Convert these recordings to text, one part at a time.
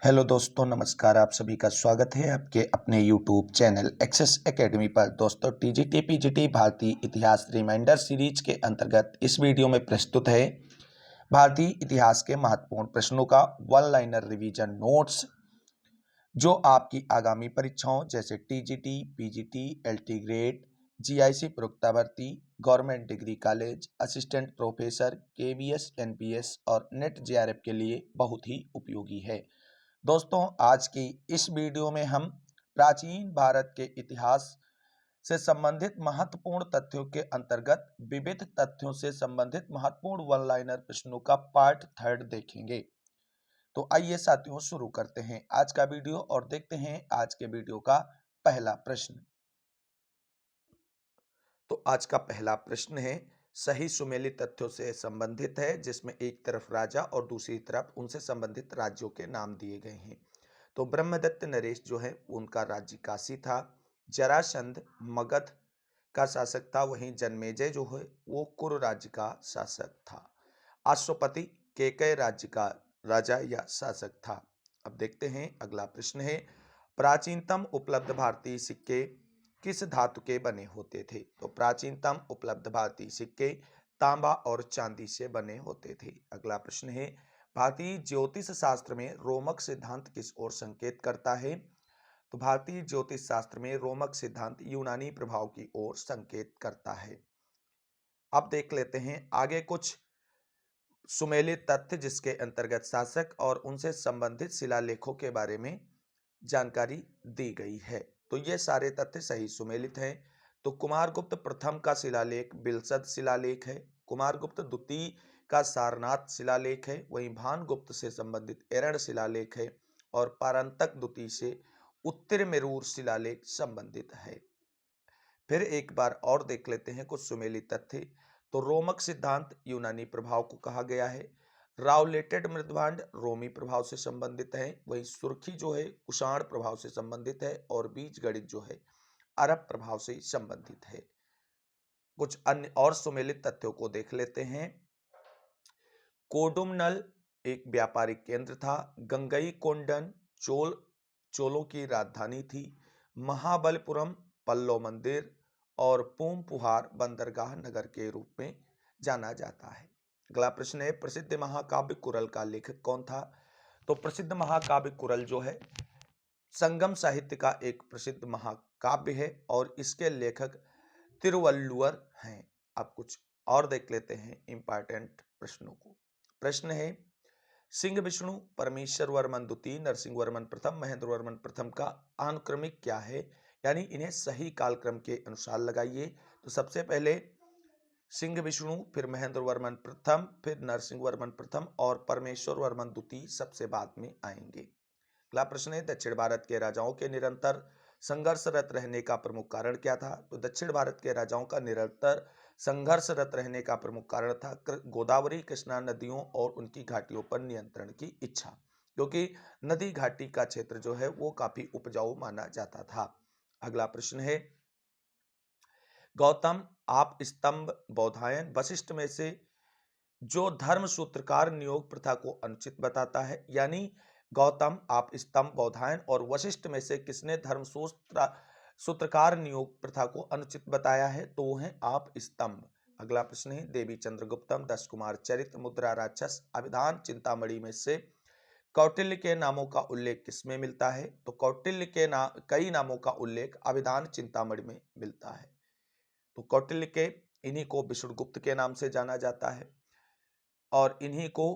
Hello दोस्तों, नमस्कार। आप सभी का स्वागत है आपके अपने यूट्यूब चैनल एक्सेस एकेडमी पर। दोस्तों, टीजीटी पीजीटी भारतीय इतिहास रिमाइंडर सीरीज के अंतर्गत इस वीडियो में प्रस्तुत है भारतीय इतिहास के महत्वपूर्ण प्रश्नों का वन लाइनर रिवीजन नोट्स, जो आपकी आगामी परीक्षाओं जैसे TGT PGT LT grade, GIC प्रवक्ता भर्ती, government degree college, assistant professor, KVS, NPS और नेट जेआरएफ के लिए बहुत ही उपयोगी है। दोस्तों, आज की इस वीडियो में हम प्राचीन भारत के इतिहास से संबंधित महत्वपूर्ण तथ्यों के अंतर्गत विविध तथ्यों से संबंधित महत्वपूर्ण वन लाइनर प्रश्नों का पार्ट 3 देखेंगे। तो आइए साथियों, शुरू करते हैं आज का वीडियो और देखते हैं आज के वीडियो का पहला प्रश्न। तो आज का पहला प्रश्न है, सही सुमेलित तथ्यों से संबंधित है, जिसमें एक तरफ राजा और दूसरी तरफ उनसे संबंधित राज्यों के नाम दिए गए हैं। तो ब्रह्मदत्त नरेश जो है उनका राज्य काशी था। जरासंध मगध का शासक था, वहीं जन्मेजय जो है वो कुरु राज्य का शासक था। अश्वपति केकय राज्य का राजा या शासक था। अब देखते हैं अगला प्रश्न है, प्राचीनतम उपलब्ध भारतीय सिक्के किस धातु के बने होते थे? तो प्राचीनतम उपलब्ध भारतीय सिक्के तांबा और चांदी से बने होते थे। अगला प्रश्न है, भारतीय ज्योतिष शास्त्र में रोमक सिद्धांत किस ओर संकेत करता है? तो भारतीय ज्योतिष शास्त्र में रोमक सिद्धांत यूनानी प्रभाव की ओर संकेत करता है। अब देख लेते हैं आगे कुछ सुमेलित तथ्य, जिसके अंतर्गत शासक और उनसे संबंधित शिलालेखों के बारे में जानकारी दी गई है। तो ये सारे तथ्य सही सुमेलित हैं। तो कुमारगुप्त प्रथम का शिलालेख बिलसद शिलालेख है, कुमारगुप्त द्वितीय का सारनाथ शिलालेख है, वहीं भानगुप्त से संबंधित एरण शिलालेख है और पारंतक द्वितीय से उत्तर मेरूर शिलालेख संबंधित है। फिर एक बार और देख लेते हैं कुछ सुमेलित तथ्य। तो रोमक सिद्धांत यूनानी प्रभाव को कहा गया है, राउलेटेड मृदभांड रोमी प्रभाव से संबंधित है, वहीं सुर्खी जो है कुषाण प्रभाव से संबंधित है और बीज गणित जो है अरब प्रभाव से संबंधित है। कुछ अन्य और सुमेलित तथ्यों को देख लेते हैं। कोडुमनल एक व्यापारिक केंद्र था, गंगई कोंडन चोलों की राजधानी थी, महाबलीपुरम पल्लव मंदिर और पूमपुहार बंदरगाह नगर के रूप में जाना जाता है। अगला प्रश्न है, प्रसिद्ध महाकाव्य कुरल का लेखक कौन था? तो प्रसिद्ध महाकाव्य कुरल जो है संगम साहित्य का एक प्रसिद्ध महाकाव्य है और इसके लेखक तिरुवल्लुवर हैं। अब कुछ और देख लेते हैं इंपॉर्टेंट प्रश्नों को। प्रश्न है, सिंह विष्णु परमेश्वर वर्मन द्वितीय नरसिंह वर्मन प्रथम महेंद्र वर्मन प्रथम का अनुक्रमिक क्या है? यानी इन्हें सही कालक्रम के अनुसार लगाइए। तो सबसे पहले सिंह विष्णु, फिर महेंद्र वर्मन प्रथम, फिर नरसिंह वर्मन प्रथम और परमेश्वर वर्मन द्वितीय सबसे बाद में आएंगे। अगला प्रश्न है, दक्षिण भारत के राजाओं के निरंतर संघर्षरत रहने का प्रमुख कारण क्या था? तो दक्षिण भारत के राजाओं का निरंतर संघर्षरत रहने का प्रमुख कारण था गोदावरी कृष्णा नदियों और उनकी घाटियों पर नियंत्रण की इच्छा, क्योंकि नदी घाटी का क्षेत्र जो है वो काफी उपजाऊ माना जाता था। अगला प्रश्न है, गौतम आप स्तंभ बौधायन वशिष्ठ में से जो धर्म सूत्रकार नियोग प्रथा को अनुचित बताता है, यानी गौतम आप स्तंभ बौधायन और वशिष्ठ में से किसने धर्म सूत्रकार नियोग प्रथा को अनुचित बताया है? तो वो है आप स्तंभ। अगला प्रश्न है, देवी चंद्रगुप्तम, दश कुमार चरित्र, मुद्रा राक्षस, अभिधान चिंतामणि में से कौटिल्य के नामों का उल्लेख किसमें मिलता है? तो कौटिल्य के कई नामों का उल्लेख अभिधान चिंतामणि में मिलता है। तो कौटिल्य के इन्हीं को विष्णुगुप्त के नाम से जाना जाता है और इन्हीं को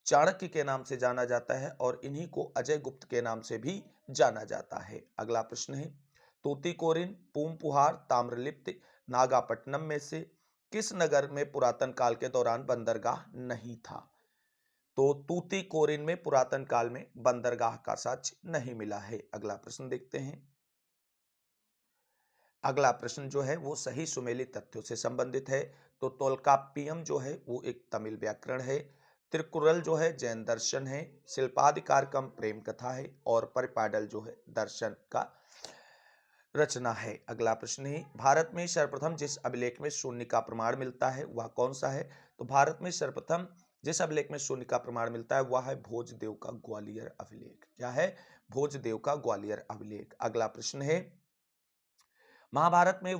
चाणक्य के नाम से जाना जाता है और इन्हीं को अजय गुप्त के नाम से भी जाना जाता है। अगला प्रश्न है, तूतीकोरिन पूमपुहार ताम्रलिप्त नागापट्टनम में से किस नगर में पुरातन काल के दौरान बंदरगाह नहीं था? तो तूतीकोरिन में पुरातन काल में बंदरगाह का साक्ष्य नहीं मिला है। अगला प्रश्न देखते हैं। अगला प्रश्न जो है वो सही सुमेलित तथ्यों से संबंधित है। तो तोल्काप्पियम जो है वो एक तमिल व्याकरण है, त्रिकुरल जो है जैन दर्शन है, शिल्पाधिकारकम प्रेम कथा है और परिपाडल जो है दर्शन का रचना है। अगला प्रश्न है, भारत में सर्वप्रथम जिस अभिलेख में शून्य का प्रमाण मिलता है वह कौन सा है? तो भारत में सर्वप्रथम जिस अभिलेख में शून्य का प्रमाण मिलता है वह है भोजदेव का ग्वालियर अभिलेख। क्या है? भोजदेव का ग्वालियर अभिलेख। अगला प्रश्न है, महाभारत में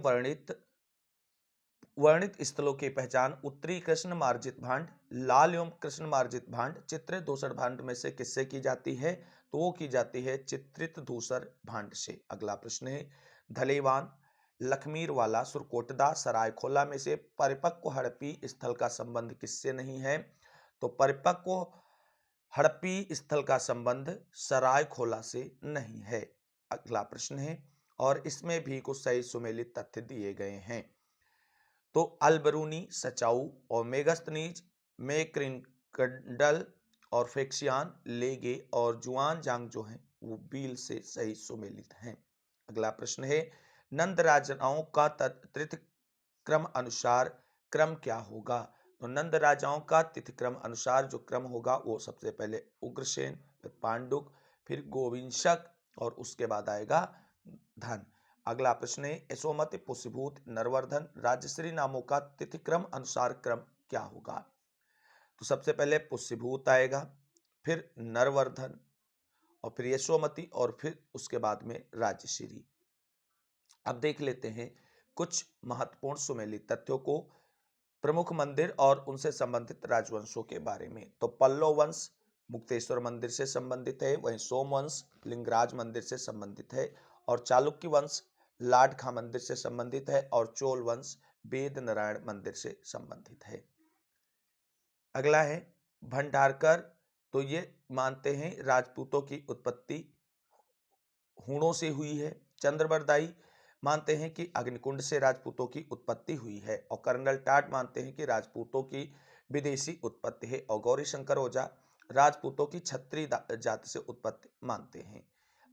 वर्णित स्थलों की पहचान उत्तरी कृष्ण मार्जित भांड, लाल एवं कृष्ण मार्जित भांड, चित्रित धूसर भांड में से किससे की जाती है? तो वो की जाती है चित्रित धूसर भांड से। अगला प्रश्न है, धलेवान, लखमीरवाला, सुरकोटदा, सरायखोला में से परिपक्व हड़प्पी स्थल का संबंध किससे नहीं है? तो परिपक्व हड़प्पी स्थल का संबंध सरायखोला से नहीं है। अगला प्रश्न है, और इसमें भी कुछ सही सुमेलित तथ्य दिए गए हैं। तो अलबरूनी, सचाऊ और मेगस्तनीज, मेक्रिनकंडल और फेक्सियान, लेगे और जुआन जांग जो हैं वो बील से सही सुमेलित हैं। अगला प्रश्न है, नंद राजाओं का तिथि क्रम अनुसार क्रम क्या होगा? तो नंद राजाओं का तिथि क्रम अनुसार जो क्रम होगा वो सबसे पहले उग्रसेन, फिर पांडुक, फिर गोविंशक और उसके बाद आएगा धन। अगला प्रश्न है, यशोमति, पुष्यभूत, नरवर्धन, राजश्री नामों का तिथिक्रम अनुसार क्रम क्या होगा? तो सबसे पहले पुष्यभूत आएगा, फिर नरवर्धन और फिर यशोमति और फिर उसके बाद में राजश्री। अब देख लेते हैं कुछ महत्वपूर्ण सुमेलित तथ्यों को, प्रमुख मंदिर और उनसे संबंधित राजवंशों के बारे में। तो पल्लव वंश मुक्तेश्वर मंदिर से संबंधित है, वहीं सोमवंश लिंगराज मंदिर से संबंधित है, और चालुक्य वंश लाडखा मंदिर से संबंधित है, और चोल वंश वेद नारायण मंदिर से संबंधित है। अगला है भंडारकर, तो ये मानते हैं राजपूतों की उत्पत्ति हूणों से हुई है। चंद्रबरदाई मानते हैं कि अग्निकुंड से राजपूतों की उत्पत्ति हुई है, और कर्नल टाट मानते हैं कि राजपूतों की विदेशी उत्पत्ति है, और गौरी शंकर ओझा राजपूतों की क्षत्रिय जाति से उत्पत्ति मानते हैं।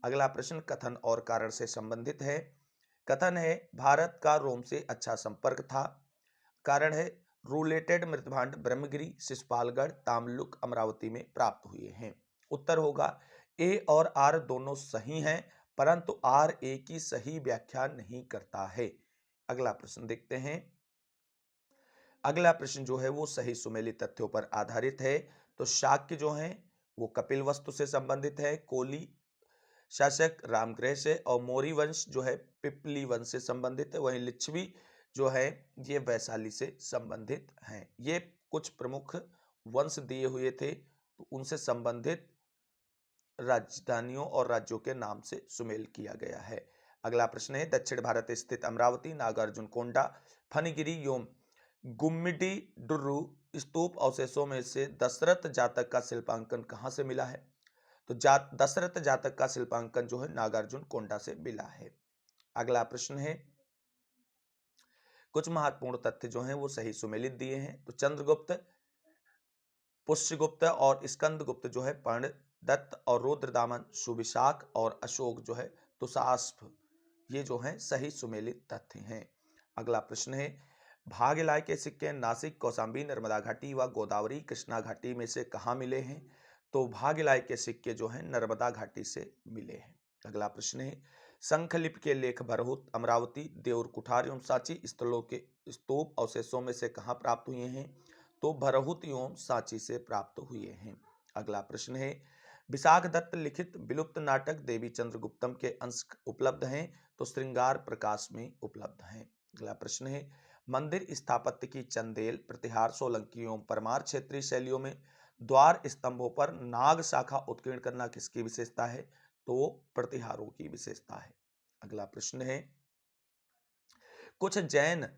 अगला प्रश्न कथन और कारण से संबंधित है। कथन है, भारत का रोम से अच्छा संपर्क था। कारण है, रूलेटेड मृतभांड ब्रह्मगिरी, शिशुपालगढ़, तामलुक, अमरावती में प्राप्त हुए हैं। उत्तर होगा ए और आर दोनों सही हैं, परंतु आर ए की सही व्याख्या नहीं करता है। अगला प्रश्न देखते हैं। अगला प्रश्न जो है वो सही सुमेलित तथ्यों पर आधारित है। तो शाक्य जो है वो कपिल वस्तु से संबंधित है, कोली शासक रामगृह से, और मौर्य वंश जो है पिपली वंश से संबंधित है, वहीं लिच्छवी जो है ये वैशाली से संबंधित हैं। ये कुछ प्रमुख वंश दिए हुए थे, तो उनसे संबंधित राजधानियों और राज्यों के नाम से सुमेल किया गया है। अगला प्रश्न है, दक्षिण भारत स्थित अमरावती, नागार्जुन कोंडा, फणिगिरी एवं गुम्मिडी डुर्रू स्तूप अवशेषों में से दशरथ जातक का शिल्पांकन कहां से मिला है? तो दशरथ जातक का शिल्पांकन जो है नागार्जुन कोंडा से मिला है। अगला प्रश्न है, कुछ महत्वपूर्ण तथ्य जो हैं वो सही सुमेलित दिए हैं। तो चंद्रगुप्त, पुष्यगुप्त और स्कंदगुप्त जो है पर्ण दत्त, और रुद्रदामन सुविशाख, और अशोक जो है तुषास्प, ये जो है सही सुमेलित तथ्य हैं। अगला प्रश्न है, भाग्यलाय के सिक्के नासिक, कौशाम्बी, नर्मदा घाटी व गोदावरी कृष्णा घाटी में से कहाँ मिले हैं? तो भाग्यलाय के सिक्के जो हैं नर्मदा घाटी से मिले हैं। अगला प्रश्न है, शंखलिपि के लेख भरहुत, अमरावती, देउर कुठार एवं सांची स्थलों के स्तूप अवशेषों में से कहाँ प्राप्त हुए हैं? तो भरहुत एवं सांची से प्राप्त हुए हैं। अगला प्रश्न है, विशाख दत्त लिखित विलुप्त नाटक देवी चंद्रगुप्तम के अंश उपलब्ध हैं? तो श्रृंगार प्रकाश में उपलब्ध हैं। अगला प्रश्न है, मंदिर स्थापत्य की चंदेल, प्रतिहार, सोलंकी एवं परमार क्षेत्रीय शैलियों में द्वार स्तंभों पर नाग शाखा उत्कीर्ण करना किसकी विशेषता है? तो प्रतिहारों की विशेषता है। अगला प्रश्न है, कुछ जैन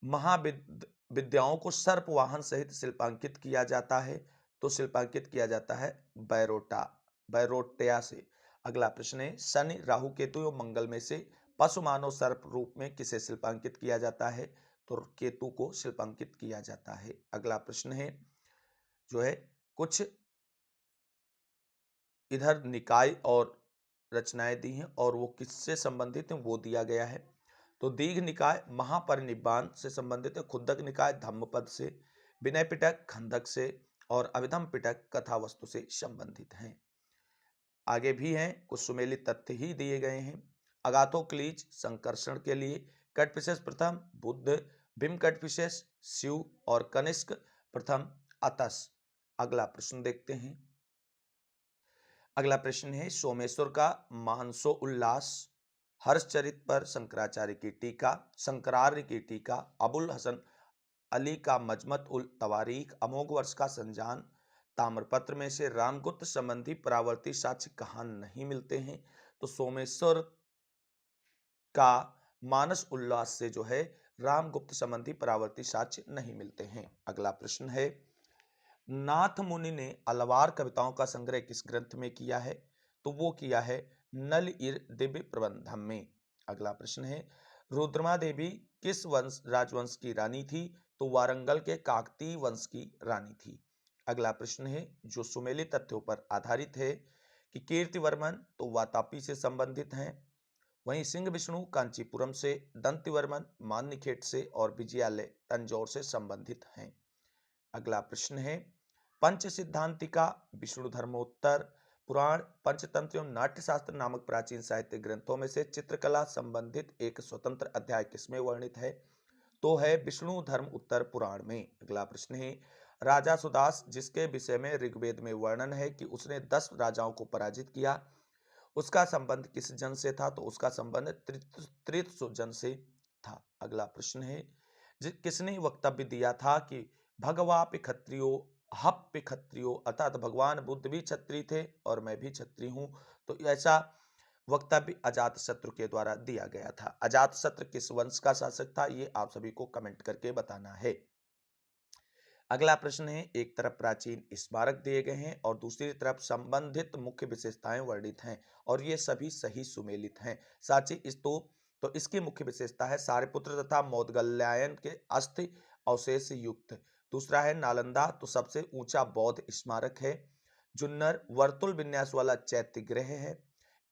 महाविद्याओं को सर्प वाहन सहित शिल्पांकित किया जाता है। तो शिल्पांकित किया जाता है बैरोटिया से। अगला प्रश्न है, शनि, राहु, केतु एवं मंगल में से पशु मानव सर्प रूप में किसे शिल्पांकित किया जाता है? तो केतु को शिल्पांकित किया जाता है। अगला प्रश्न है जो है, कुछ इधर निकाय और रचनाएं दी हैं और वो किससे संबंधित हैं वो दिया गया है। तो दीघ निकाय महापरिनिब्बाण से संबंधित है, खुद्दक निकाय धम्मपद से, विनय पिटक खंदक से, और अभिधम पिटक कथा वस्तु से संबंधित हैं। आगे भी हैं, कुछ सुमेलित तथ्य ही दिए गए हैं। अगाथोक्लीज संकर्षण के लिए, कटपिसेस प्रथम बुद्ध, भीम कटपिसेस शिव, और कनिष्क प्रथम अतस अगला प्रश्न देखते हैं। अगला प्रश्न है, सोमेश्वर का मानसो उल्लास, हर्षचरित पर शंकराचार्य की टीका, शंकरार्य की टीका, अबुल हसन अली का मजमत उल तवारीख, अमोघ वर्ष का संजान, ताम्रपत्र में से रामगुप्त संबंधी परावर्ती साक्ष्य कहाँ नहीं मिलते हैं? तो सोमेश्वर का मानस उल्लास से जो है रामगुप्त संबंधी परावर्ती साक्ष्य नहीं मिलते हैं। अगला प्रश्न है, नाथ मुनि ने अलवार कविताओं का संग्रह किस ग्रंथ में किया है? तो वो किया है नल इर दिव्य प्रबंधम में। अगला प्रश्न है, रुद्रमा देवी किस वंश राजवंश की रानी थी? तो वारंगल के काकतीय वंश की रानी थी। अगला प्रश्न है, जो सुमेलित तथ्यों पर आधारित है कि कीर्तिवर्मन तो वातापी से संबंधित हैं, वहीं सिंह विष्णु कांचीपुरम से, दंतिवर्मन मान्यखेट से और विजयालय तंजौर से संबंधित हैं। अगला प्रश्न है, पंच सिद्धांतिका, विष्णु धर्मोत्तर पुराण, पंचतंत्र एवं नाट्यशास्त्र नामक प्राचीन साहित्य ग्रंथों में से चित्रकला संबंधित एक स्वतंत्र अध्याय किसमें वर्णित है? तो है विष्णु धर्म उत्तर पुराण में। अगला प्रश्न है, राजा सुदास जिसके विषय में ऋग्वेद में वर्णन है कि उसने 10 राजाओं को पराजित किया, उसका संबंध किस जन से था? तो उसका संबंध त्रितसु जन से था। अगला प्रश्न है, किसने वक्तव्य दिया था कि भगवापि क्षत्रियो हप्पि क्षत्रियो, अर्थात भगवान बुद्ध भी क्षत्रिय थे और मैं भी क्षत्रिय हूं? तो ऐसा वक्तव्य अजातशत्रु के द्वारा दिया गया था। अजातशत्रु किस वंश का शासक था? ये आप सभी को कमेंट करके बताना है। अगला प्रश्न है, एक तरफ प्राचीन स्मारक दिए गए हैं और दूसरी तरफ संबंधित मुख्य विशेषताएं वर्णित हैं और ये सभी सही सुमेलित हैं। सांची स्तूप, तो इसकी मुख्य विशेषता है सारिपुत्र तथा मोदगल्यायन के अस्थि अवशेष युक्त। दूसरा है नालंदा, तो सबसे ऊंचा बौद्ध स्मारक है। जुन्नर वर्तुल विन्यास वाला चैत्य गृह है।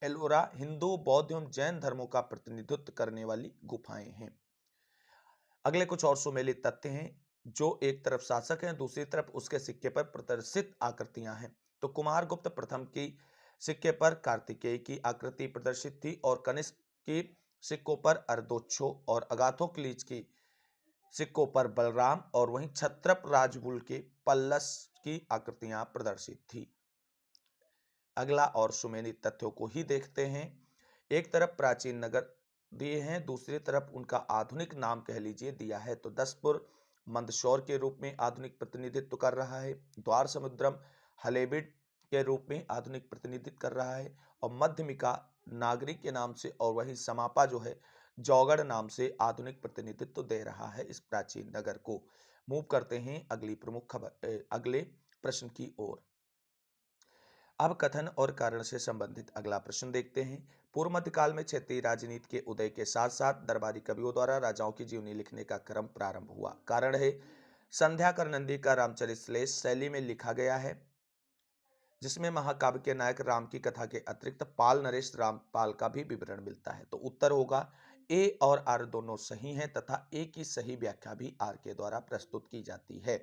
एलोरा हिंदू बौद्ध एवं जैन धर्मों का प्रतिनिधित्व करने वाली गुफाएं हैं। अगले कुछ और सुमेलित तथ्य हैं, जो एक तरफ शासक हैं दूसरी तरफ उसके सिक्के पर प्रदर्शित आकृतियां हैं। तो कुमारगुप्त प्रथम की सिक्के पर कार्तिकेय की आकृति प्रदर्शित थी और कनिष्क की सिक्कों पर अर्दोक्षो और अगाथोक्लीज की सिक्कों पर बलराम और वहीं छत्रप राजबुल के पल्लस की आकृतियां प्रदर्शित थी। अगला और सुमेलित तथ्यों को ही देखते हैं। एक तरफ प्राचीन नगर दिए हैं, दूसरी तरफ उनका आधुनिक नाम कह लीजिए दिया है। तो दसपुर मंदसौर के रूप में आधुनिक प्रतिनिधित्व कर रहा है, द्वार समुद्रम हलेबिड के रूप में आधुनिक प्रतिनिधित्व कर रहा है और मध्यमिका नागरिक के नाम से और वही समापा जो है जौगढ़ नाम से आधुनिक प्रतिनिधित्व दे रहा है इस प्राचीन नगर को। मूव करते हैं अगली प्रमुख खबर अगले प्रश्न की ओर। अब कथन और कारण से संबंधित अगला प्रश्न देखते हैं। पूर्व मध्यकाल में क्षेत्रीय राजनीति के उदय के साथ साथ दरबारी कवियों द्वारा राजाओं की जीवनी लिखने का क्रम प्रारंभ हुआ। कारण है, संध्या कर नंदी का रामचरित श्लेष शैली में लिखा गया है, जिसमें महाकाव्य के नायक राम की कथा के अतिरिक्त पाल नरेश रामपाल का भी विवरण मिलता है। तो उत्तर होगा ए और आर दोनों सही हैं तथा ए की सही व्याख्या भी आर के द्वारा प्रस्तुत की जाती है।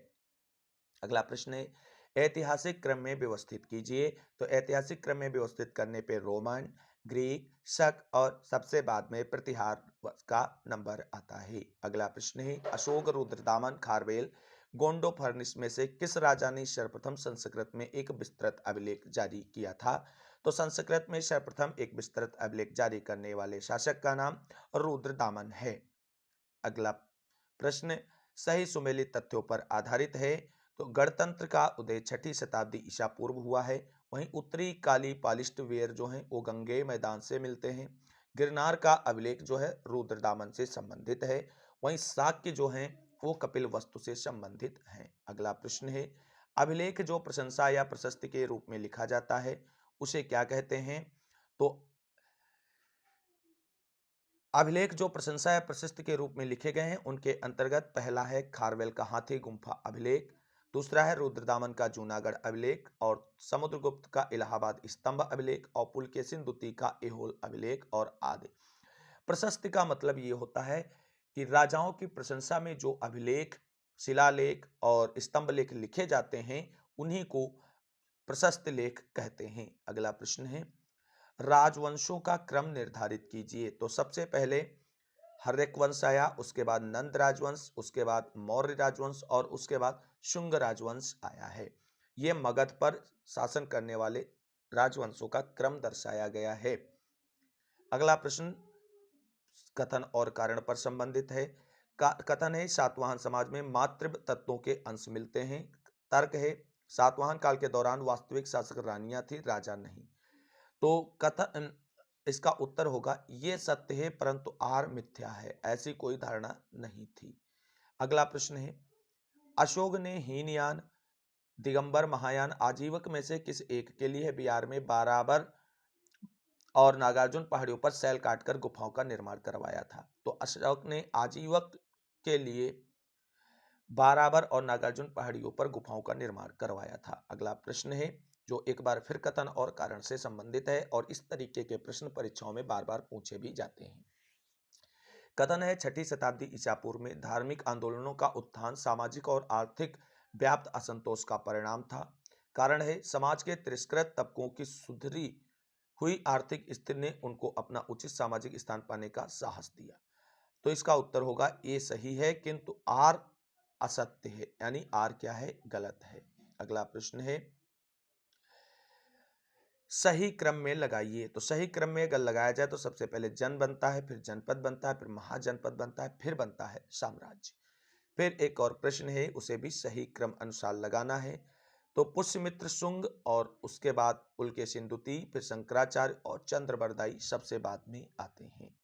अगला प्रश्न है, ऐतिहासिक क्रम में व्यवस्थित कीजिए। तो ऐतिहासिक क्रम में व्यवस्थित करने पे रोमन, ग्रीक, शक और सबसे बाद में प्रतिहार का नंबर आता है। अगला प्रश्न है, अशोक, रुद्रदामन, खारवेल, गोंडो फर्निस में से किस राजा ने सर्वप्रथम संस्कृत में एक विस्तृत अभिलेख जारी किया था? तो संस्कृत में सर्वप्रथम एक विस्तृत अभिलेख जारी करने वाले शासक का नाम रुद्रदामन है। अगला प्रश्न सही सुमेलित तथ्यों पर आधारित है। तो गणतंत्र का उदय 6ठी शताब्दी ईसा पूर्व हुआ है। वहीं उत्तरी काली पालिस्ट वेयर जो हैं वो गंगे मैदान से मिलते हैं। गिरनार का अभिलेख जो है रुद्रदामन से संबंधित है। वहीं शाक्य जो हैं वो कपिल वस्तु से संबंधित हैं। अगला प्रश्न है, अभिलेख जो प्रशंसा या प्रशस्ति के रूप में लिखा जाता है उसे क्या कहते हैं? तो अभिलेख जो प्रशंसा या प्रशस्ति के रूप में लिखे गए हैं उनके अंतर्गत पहला है खारवेल का हाथी गुम्फा अभिलेख, दूसरा है रुद्रदामन का जूनागढ़ अभिलेख और समुद्रगुप्त का इलाहाबाद स्तंभ अभिलेख और पुलकेशिन द्वितीय का एहोल अभिलेख और आदि। प्रशस्ति का मतलब ये होता है कि राजाओं की प्रशंसा में जो अभिलेख, शिलालेख और स्तंभ लेख लिखे जाते हैं उन्हीं को प्रशस्त लेख कहते हैं। अगला प्रश्न है, राजवंशों का क्रम निर्धारित कीजिए। तो सबसे पहले हर्यक वंश आया, उसके बाद नंद राजवंश, उसके बाद मौर्य राजवंश और उसके बाद शुंग राजवंश आया है। ये मगध पर शासन करने वाले राजवंशों का क्रम दर्शाया गया है। अगला प्रश्न कथन और कारण पर संबंधित है। कथन है सातवाहन समाज में मातृ तत्वों के अंश मिलते हैं। तर्क है सातवाहन काल के दौरान वास्तविक शासक रानियां थी, राजा नहीं। तो कथन इसका उत्तर होगा ये सत्य है परंतु आर मिथ्या है, ऐसी कोई धारणा नहीं थी। अगला प्रश्न है अशोक ने हीनयान, दिगंबर, महायान आजीवक में से किस एक के लिए बिहार में बाराबर और नागार्जुन पहाड़ियों पर सैल काटकर गुफाओं का निर्माण करवाया था? तो अशोक ने आजीवक के लिए बाराबर और नागार्जुन पहाड़ियों पर गुफाओं का निर्माण करवाया था। अगला प्रश्न है जो एक बार फिर कथन और कारण से संबंधित है और इस तरीके के प्रश्न परीक्षाओं में बार बार पूछे भी जाते हैं। कथन है छठी शताब्दी ईसा पूर्व में धार्मिक आंदोलनों का उत्थान सामाजिक और आर्थिक व्याप्त असंतोष का परिणाम था। कारण है समाज के तिरस्कृत तबकों की सुधरी हुई आर्थिक स्थिति ने उनको अपना उचित सामाजिक स्थान पाने का साहस दिया। तो इसका उत्तर होगा ए सही है किंतु आर असत्य है, यानी आर क्या है, गलत है। अगला प्रश्न है सही क्रम में लगाइए। तो सही क्रम में अगर लगाया जाए तो सबसे पहले जन बनता है, फिर जनपद बनता है, फिर महाजनपद बनता है, फिर बनता है साम्राज्य। फिर एक और प्रश्न है उसे भी सही क्रम अनुसार लगाना है। तो पुष्यमित्र शुंग और उसके बाद पुलकेशिन द्वितीय, फिर शंकराचार्य और चंद्रबरदाई सबसे बाद में आते हैं।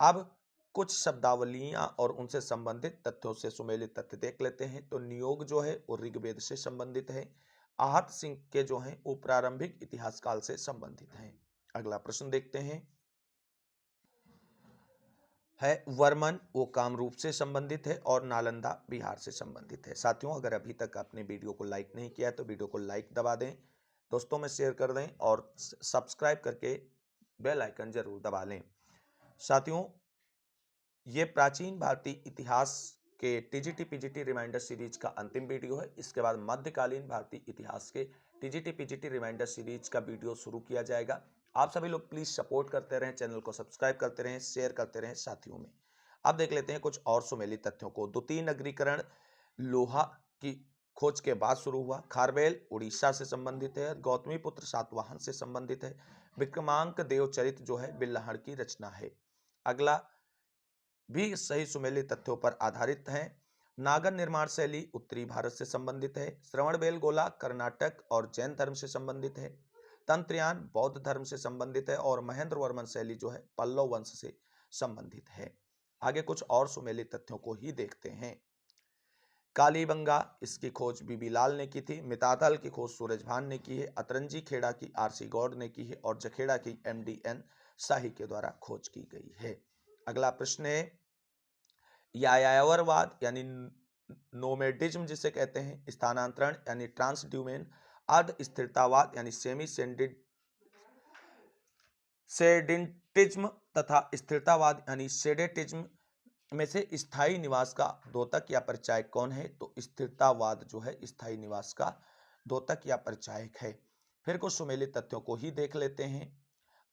अब कुछ शब्दावलियां और उनसे संबंधित तथ्यों से सुमेलित तथ्य देख लेते हैं। तो नियोग जो है वो ऋग्वेद से संबंधित है। आहत सिंह के जो हैं वो प्रारंभिक इतिहास काल से संबंधित हैं। अगला प्रश्न देखते हैं है वर्मन, वो कामरूप से संबंधित है और नालंदा बिहार से संबंधित है। साथियों अगर अभी तक आपने वीडियो को लाइक नहीं किया तो वीडियो को लाइक दबा दें, दोस्तों में शेयर कर दें और सब्सक्राइब करके बेल आइकन जरूर दबा लें। साथियों ये प्राचीन भारतीय इतिहास के टीजीटी पीजीटी रिमाइंडर सीरीज का अंतिम वीडियो है। इसके बाद मध्यकालीन भारतीय इतिहास के टीजीटी पीजीटी रिमाइंडर सीरीज का वीडियो शुरू किया जाएगा। आप सभी लोग प्लीज सपोर्ट करते रहें, चैनल को सब्सक्राइब करते रहें, शेयर करते रहें साथियों में। अब देख लेते हैं कुछ और सुमेली तथ्यों को। द्वितीय नगरीकरण लोहा की खोज के बाद शुरू हुआ। खारवेल उड़ीसा से संबंधित है। गौतमी पुत्र सातवाहन से संबंधित है। विक्रमांक देवचरित जो है बिल्लाहड़ की रचना है। अगला भी सही सुमेलित तथ्यों पर आधारित है। नागर निर्माण शैली उत्तरी भारत से संबंधित है। श्रवणबेलगोला कर्नाटक और जैन धर्म से संबंधित है। तंत्रयान बौद्ध धर्म से संबंधित है और महेंद्र वर्मन शैली जो है पल्लव वंश से संबंधित है। आगे कुछ और सुमेलित तथ्यों को ही देखते हैं। कालीबंगा इसकी खोज बीबी लाल ने की थी। मिताथल की खोज सूरजभान ने की है। अतरंजी खेड़ा की आरसी गौड़ ने की है और जखेड़ा की एमडीएन शाही के द्वारा खोज की गई है। अगला प्रश्न है यायावरवाद यानी नोमेडिज्म जिसे कहते हैं, स्थानांतरण यानी ट्रांसड्यूमेन, अर्ध स्थिरतावाद यानी सेमी सेडेंटिज्म तथा स्थिरतावाद यानी सेडेटिज्म में से स्थायी निवास का द्योतक या परिचायक कौन है? तो स्थिरतावाद जो है स्थायी निवास का द्योतक या परिचायक है। फिर कुछ सुमेलित तथ्यों को ही देख लेते हैं।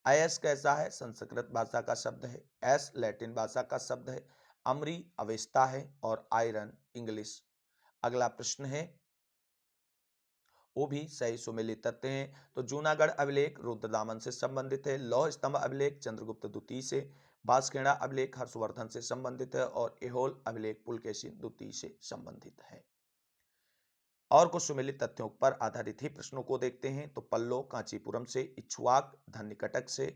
अयस कैसा है? संस्कृत भाषा का शब्द है। एस लैटिन भाषा का शब्द है। अमरी अवेस्ता है और आयरन इंग्लिश। अगला प्रश्न है वो भी सही सुमेलित तथ्य हैं। तो जूनागढ़ अभिलेख रुद्रदामन से संबंधित है। लौह स्तंभ अभिलेख चंद्रगुप्त द्वितीय से। बांसखेड़ा अभिलेख हर्षवर्धन से संबंधित है और एहोल अभिलेख पुलकेशिन द्वितीय से संबंधित है। और कुछ सुमेलित तथ्यों पर आधारित ही प्रश्नों को देखते हैं। तो पल्लो कांचीपुरम से, इक्ष्वाक धन्यकटक से,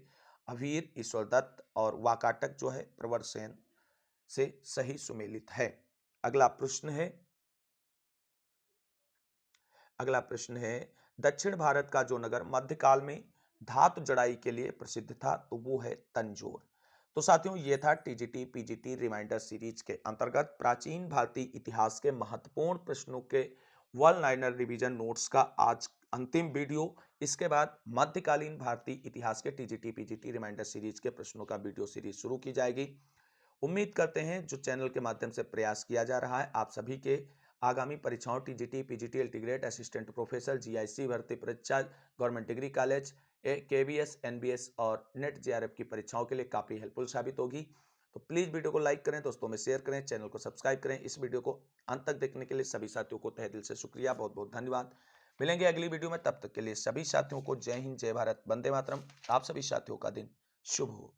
अवीर ईश्वरदत्त और वाकाटक जो है प्रवरसेन से सही सुमेलित है। अगला प्रश्न है दक्षिण भारत का जो नगर मध्यकाल में धातु जड़ाई के लिए प्रसिद्ध था तो वो है तंजौर। तो साथियों ये था टीजीटी पीजीटी रिमाइंडर सीरीज के अंतर्गत प्राचीन भारतीय इतिहास के महत्वपूर्ण प्रश्नों के वन लाइनर रिवीजन नोट्स का आज अंतिम वीडियो। इसके बाद मध्यकालीन भारतीय इतिहास के टीजीटी पीजीटी रिमाइंडर सीरीज के प्रश्नों का वीडियो सीरीज शुरू की जाएगी। उम्मीद करते हैं जो चैनल के माध्यम से प्रयास किया जा रहा है आप सभी के आगामी परीक्षाओं TGT PGT LT grade assistant professor GIC भर्ती परीक्षा government degree college KVS NBS और नेट जेआरएफ की परीक्षाओं के लिए काफी हेल्पफुल साबित होगी। तो प्लीज़ वीडियो को लाइक करें, दोस्तों में शेयर करें, चैनल को सब्सक्राइब करें। इस वीडियो को अंत तक देखने के लिए सभी साथियों को तहे दिल से शुक्रिया, बहुत बहुत धन्यवाद। मिलेंगे अगली वीडियो में, तब तक के लिए सभी साथियों को जय हिंद, जय भारत, वंदे मातरम। आप सभी साथियों का दिन शुभ हो।